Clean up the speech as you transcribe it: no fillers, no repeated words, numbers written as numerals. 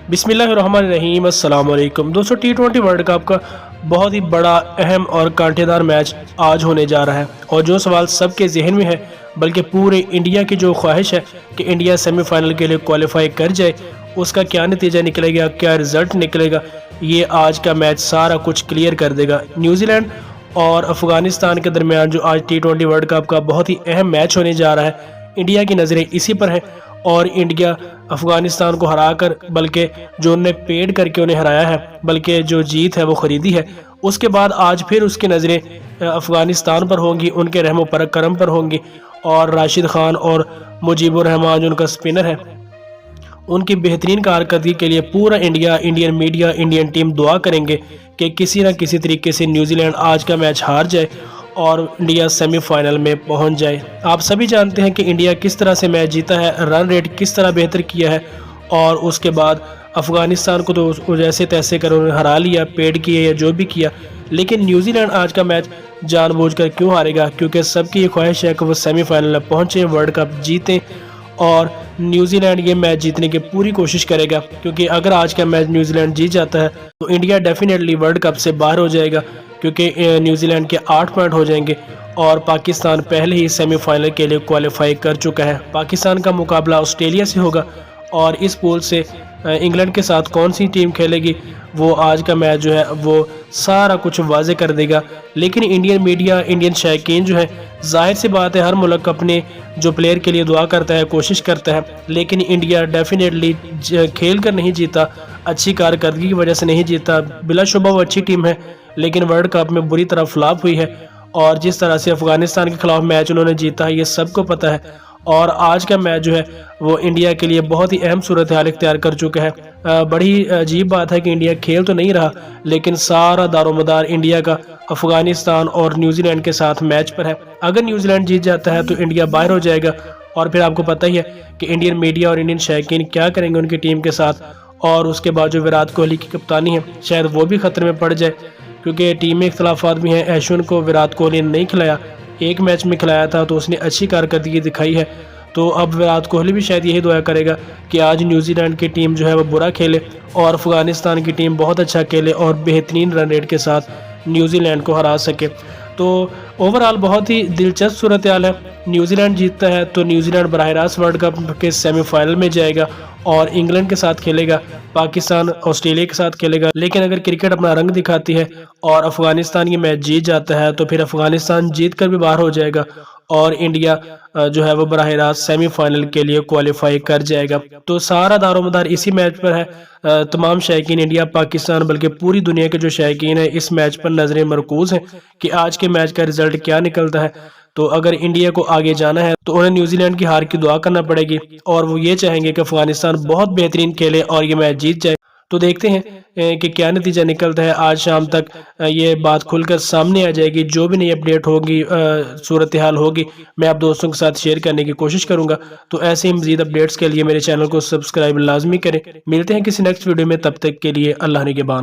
बिस्मिल्लाहिर्रहमानिर्रहीम। अस्सलाम वालेकुम दोस्तों, T20 वर्ल्ड कप का बहुत ही बड़ा, अहम और कांटेदार मैच आज होने जा रहा है। और जो सवाल सबके जहन में है, बल्कि पूरे इंडिया की जो ख्वाहिश है कि इंडिया सेमीफाइनल के लिए क्वालिफाई कर जाए, उसका क्या नतीजा निकलेगा, क्या रिजल्ट निकलेगा, ये आज का मैच सारा कुछ क्लियर कर देगा। न्यूजीलैंड और अफ़गानिस्तान के दरमियान जो आज T20 वर्ल्ड कप का बहुत ही अहम मैच होने जा रहा है, इंडिया की नज़रें इसी पर है। और इंडिया अफ़गानिस्तान को हराकर, बल्कि जो उन्हें पेड करके उन्हें हराया है, बल्कि जो जीत है वो ख़रीदी है, उसके बाद आज फिर उसकी नज़रें अफ़गानिस्तान पर होंगी, उनके रहमो करम पर होंगी। और राशिद खान और मुजीबुर रहमान जो उनका स्पिनर है, उनकी बेहतरीन कारकर्दगी के लिए पूरा India, Indian media, Indian team दुआ करेंगे कि किसी न किसी तरीके से न्यूजीलैंड आज का मैच हार जाए और इंडिया सेमीफाइनल में पहुंच जाए। आप सभी जानते हैं कि इंडिया किस तरह से मैच जीता है, रन रेट किस तरह बेहतर किया है, और उसके बाद अफ़गानिस्तान को तो जैसे तैसे कर उन्होंने हरा लिया, पेड किए या जो भी किया। लेकिन न्यूजीलैंड आज का मैच जानबूझकर क्यों हारेगा? क्योंकि सबकी ये ख्वाहिश है कि वो सेमीफाइनल में पहुँचें, वर्ल्ड कप जीतें। और न्यूजीलैंड ये मैच जीतने की पूरी कोशिश करेगा, क्योंकि अगर आज का मैच न्यूजीलैंड जीत जाता है तो इंडिया डेफिनेटली वर्ल्ड कप से बाहर हो जाएगा, क्योंकि न्यूजीलैंड के 8 पॉइंट हो जाएंगे और पाकिस्तान पहले ही सेमीफाइनल के लिए क्वालिफाई कर चुका है। पाकिस्तान का मुकाबला ऑस्ट्रेलिया से होगा और इस पूल से इंग्लैंड के साथ कौन सी टीम खेलेगी, वो आज का मैच जो है वो सारा कुछ वाजे कर देगा। लेकिन इंडियन मीडिया, इंडियन शायकीन जो है, जाहिर सी बात है हर मुल्क अपने जो प्लेयर के लिए दुआ करता है, कोशिश करता है, लेकिन इंडिया डेफिनेटली खेल कर नहीं जीता, अच्छी कारकर्दगी की वजह से नहीं जीता। बिलाशुबा वो अच्छी टीम है, लेकिन वर्ल्ड कप में बुरी तरह फ्लॉप हुई है। और जिस तरह से अफ़गानिस्तान के खिलाफ मैच उन्होंने जीता है, ये सबको पता है। और आज का मैच जो है वो इंडिया के लिए बहुत ही अहम सूरत हाल इख्तियार कर चुका है। बड़ी अजीब बात है कि इंडिया खेल तो नहीं रहा, लेकिन सारा दारोमदार इंडिया का अफ़गानिस्तान और न्यूजीलैंड के साथ मैच पर है। अगर न्यूजीलैंड जीत जाता है तो इंडिया बाहर हो जाएगा, और फिर आपको पता ही है कि इंडियन मीडिया और इंडियन शायकीन क्या करेंगे उनकी टीम के साथ। और उसके बाद जो विराट कोहली की कप्तानी है, शायद वो भी खतरे में पड़ जाए, क्योंकि टीम में इख्तलाफात भी हैं। अश्विन को विराट कोहली ने नहीं खिलाया, एक मैच में खिलाया था तो उसने अच्छी कारकर्दगी दिखाई है। तो अब विराट कोहली भी शायद यही दुआ करेगा कि आज न्यूजीलैंड की टीम जो है वो बुरा खेले और अफ़गानिस्तान की टीम बहुत अच्छा खेले और बेहतरीन रन रेट के साथ न्यूजीलैंड को हरा सके। तो ओवरऑल बहुत ही दिलचस्प सूरत हाल है। न्यूजीलैंड जीतता है तो न्यूजीलैंड बराह रास्त वर्ल्ड कप के सेमीफाइनल में जाएगा और इंग्लैंड के साथ खेलेगा, पाकिस्तान ऑस्ट्रेलिया के साथ खेलेगा। लेकिन अगर क्रिकेट अपना रंग दिखाती है और अफ़गानिस्तान ये मैच जीत जाता है तो फिर अफ़गानिस्तान जीत कर भी बाहर हो जाएगा और इंडिया जो है वो बराह रास्त सेमीफाइनल के लिए क्वालिफाई कर जाएगा। तो सारा दारोमदार इसी मैच पर है। तमाम शायकीन इंडिया, पाकिस्तान, बल्कि पूरी दुनिया के जो शायकीन है इस मैच पर नजरें मरकूज हैं कि आज के मैच का रिजल्ट क्या निकलता है। तो अगर इंडिया को आगे जाना है तो उन्हें न्यूजीलैंड की हार की दुआ करना पड़ेगी, और वो ये चाहेंगे कि अफगानिस्तान बहुत बेहतरीन खेले और ये मैच जीत जाए। तो देखते हैं कि क्या नतीजा निकलता है। आज शाम तक ये बात खुलकर सामने आ जाएगी। जो भी नई अपडेट होगी, सूरत हाल होगी, मैं आप दोस्तों के साथ शेयर करने की कोशिश करूंगा। तो ऐसे ही मजीद अपडेट्स के लिए मेरे चैनल को सब्सक्राइब लाजमी करें। मिलते हैं किसी नेक्स्ट वीडियो में, तब तक के लिए अल्लाह निगहबान।